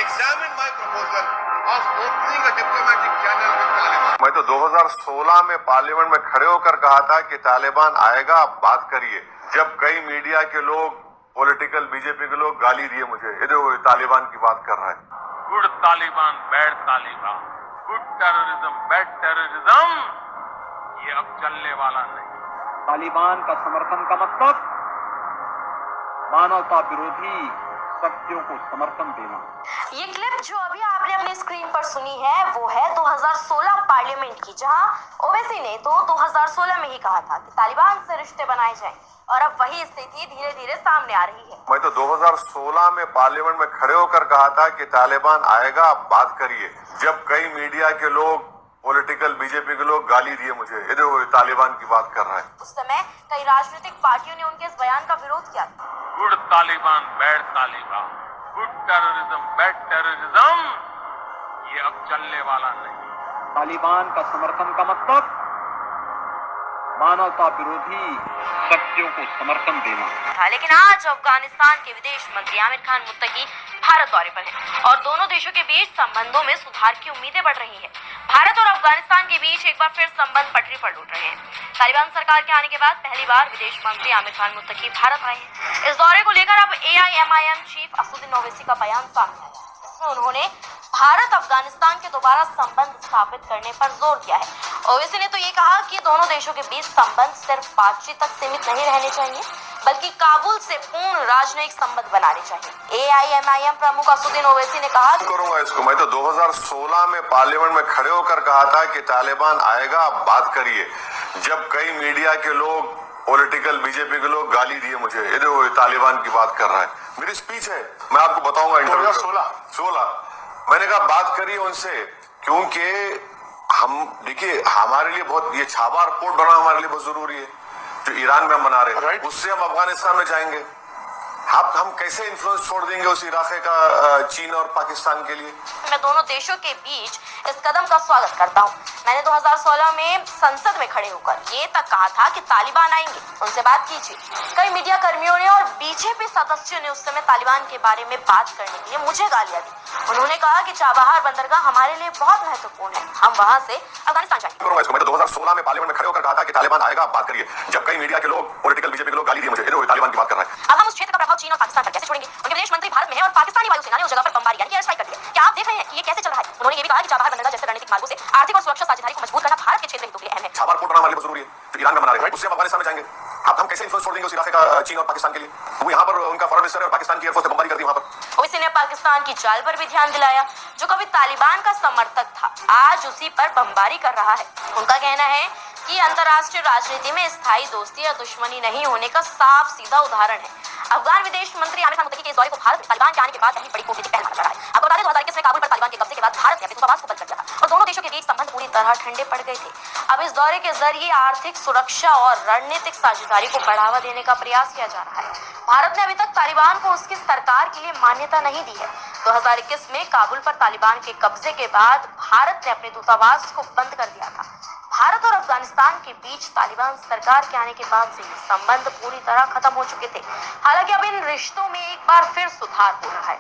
examine my proposal of opening a diplomatic channel with Taliban. मैं तो 2016 में parliament में खड़े होकर कहा था कि तालिबान आएगा, आप बात करिए। जब कई मीडिया के लोग, पॉलिटिकल बीजेपी के लोग गाली दिए मुझे, ये देखो तालिबान की बात कर रहा है। Good Taliban, bad Taliban, good terrorism, bad terrorism, ये अब चलने वाला नहीं। तालिबान का समर्थन का मतलब मानवता विरोधी शक्तियों को समर्थन देना। ये क्लिप जो अभी आपने अपनी स्क्रीन पर सुनी है वो है 2016 पार्लियामेंट की, जहां ओवैसी ने तो 2016 में ही कहा था कि तालिबान से रिश्ते बनाए जाएं, और अब वही स्थिति धीरे धीरे सामने आ रही है। मैं तो 2016 में पार्लियामेंट में खड़े होकर कहा था कि तालिबान आएगा, आप बात करिए। जब कई मीडिया के लोग, पॉलिटिकल बीजेपी के लोग गाली दिए मुझे, ये देखो तालिबान की बात कर रहा है। उस समय कई राजनीतिक पार्टियों ने उनके इस बयान का विरोध किया। Good Taliban, bad Taliban, good terrorism, bad terrorism, ये अब चलने वाला नहीं। तालिबान का समर्थन का मतलब मानवता विरोधी शक्तियों को समर्थन देना था। लेकिन आज अफगानिस्तान के विदेश मंत्री आमिर खान मुत्तकी भारत दौरे पर हैं और दोनों देशों के बीच संबंधों में सुधार की उम्मीदें बढ़ रही हैं। भारत और अफगानिस्तान के बीच एक बार फिर संबंध पटरी पर लौट रहे हैं। तालिबान सरकार के आने के बाद पहली बार विदेश मंत्री आमिर खान मुत्तकी भारत आए हैं। इस दौरे को लेकर अब AIMIM चीफ असदुद्दीन ओवैसी का बयान सामने आया। इसमें उन्होंने भारत अफगानिस्तान के दोबारा संबंध स्थापित करने पर जोर दिया है। ओवैसी ने तो ये कहा कि दोनों देशों के बीच संबंध सिर्फ बातचीत तक सीमित नहीं रहने चाहिए, बल्कि काबुल से पूर्ण राजनयिक संबंध बनाने चाहिए। AIMIM प्रमुख असदुद्दीन ओवैसी ने कहा करूंगा इसको। मैं तो 2016 में पार्लियामेंट में खड़े होकर कहा था कि तालिबान आएगा, आप बात करिए। जब कई मीडिया के लोग, पॉलिटिकल बीजेपी के लोग गाली दिए मुझे, ये देखो तालिबान की बात कर रहा है। मेरी स्पीच है, मैं आपको बताऊंगा। 2016 मैंने कहा बात करिए उनसे, क्योंकि हम देखिए हमारे लिए बहुत, ये छाबा रिपोर्ट बना हमारे लिए बहुत जरूरी है, जो ईरान में हम बना रहे हैं। उससे हम अफगानिस्तान में जाएंगे। हम कैसे इन्फ्लुएंस छोड़ देंगे उस इलाके का चीन और पाकिस्तान के लिए। मैं दोनों देशों के बीच इस कदम का स्वागत करता हूं। मैंने 2016 में संसद में खड़े होकर ये तक कहा था कि तालिबान आएंगे, उनसे बात कीजिए। कई मीडिया कर्मियों ने और बीजेपी सदस्यों ने उस समय तालिबान के बारे में बात करने के लिए मुझे गालियां दी। उन्होंने कहा कि चाबहार बंदरगाह हमारे लिए बहुत महत्वपूर्ण है, हम वहां से अफगानिस्तान जाएंगे। मैं तो 2016 में पार्लियामेंट में खड़े होकर कहा था कि तालिबान आएगा, बात करिए। जब कई मीडिया के लोग, पॉलिटिकल बीजेपी के लोग गाली दिए मुझे, ये देखो तालिबान की बात कर रहा है। अब हम उस क्षेत्र का प्रभाव चीन और पाकिस्तान पर कैसे छोड़ेंगे? उनके विदेश मंत्री भारत में है और पाकिस्तानी वायुसेना ने उस जगह पर बमबारी यानी एयर स्ट्राइक कर दिया। क्या आप देख रहे हैं कि ये कैसे चल रहा है? उन्होंने ये भी कहा कि चाबहार बंदरगाह जैसे रणनीतिक मार्गों से आर्थिक और सुरक्षा साझेदारी को मजबूत करना भारत के क्षेत्र हितों के लिए अहम है। छाबा रिपोर्ट बनाना हमारे लिए बहुत जरूरी है, जो ईरान में बना रहे हैं। उससे हम अफगानिस्तान में जाएंगे। हम कैसे इन्फ्लुएंस छोड़ देंगे उस इलाके का चीन और पाकिस्तान के लिए। वो यहाँ पर उनका फॉरेन मिनिस्टर और पाकिस्तान की एयरफोर्स ने बमबारी कर दी वहां पर। ओवैसी ने पाकिस्तान की चाल पर भी ध्यान दिलाया, जो कभी तालिबान का समर्थक था आज उसी पर बमबारी कर रहा है। उनका कहना है कि अंतर्राष्ट्रीय राजनीति में स्थायी दोस्ती या दुश्मनी नहीं होने का साफ सीधा उदाहरण है। अफगान विदेश मंत्री आमिर खान मुत्तकी के इस दौरे को भारत तालिबान के आने के बाद पहली बड़ी कूटनीतिक पहल माना जा रहा है। आपको बता दें 2021 में काबुल पर तालिबान के कब्जे के बाद भारत ने अपने दूतावास को बंद कर दिया था और दोनों देशों के बीच संबंध पूरी तरह ठंडे पड़ गए थे। अब इस दौरे के जरिए आर्थिक सुरक्षा और रणनीतिक साझेदारी को बढ़ावा देने का प्रयास किया जा रहा है। भारत ने अभी तक तालिबान को उसकी सरकार के लिए मान्यता नहीं दी है। 2021 में काबुल पर तालिबान के कब्जे के बाद भारत ने अपने दूतावास को बंद कर दिया था। भारत और अफगानिस्तान के बीच तालिबान सरकार के आने के बाद से संबंध पूरी तरह खत्म हो चुके थे। हालांकि अब इन रिश्तों में एक बार फिर सुधार हो रहा है।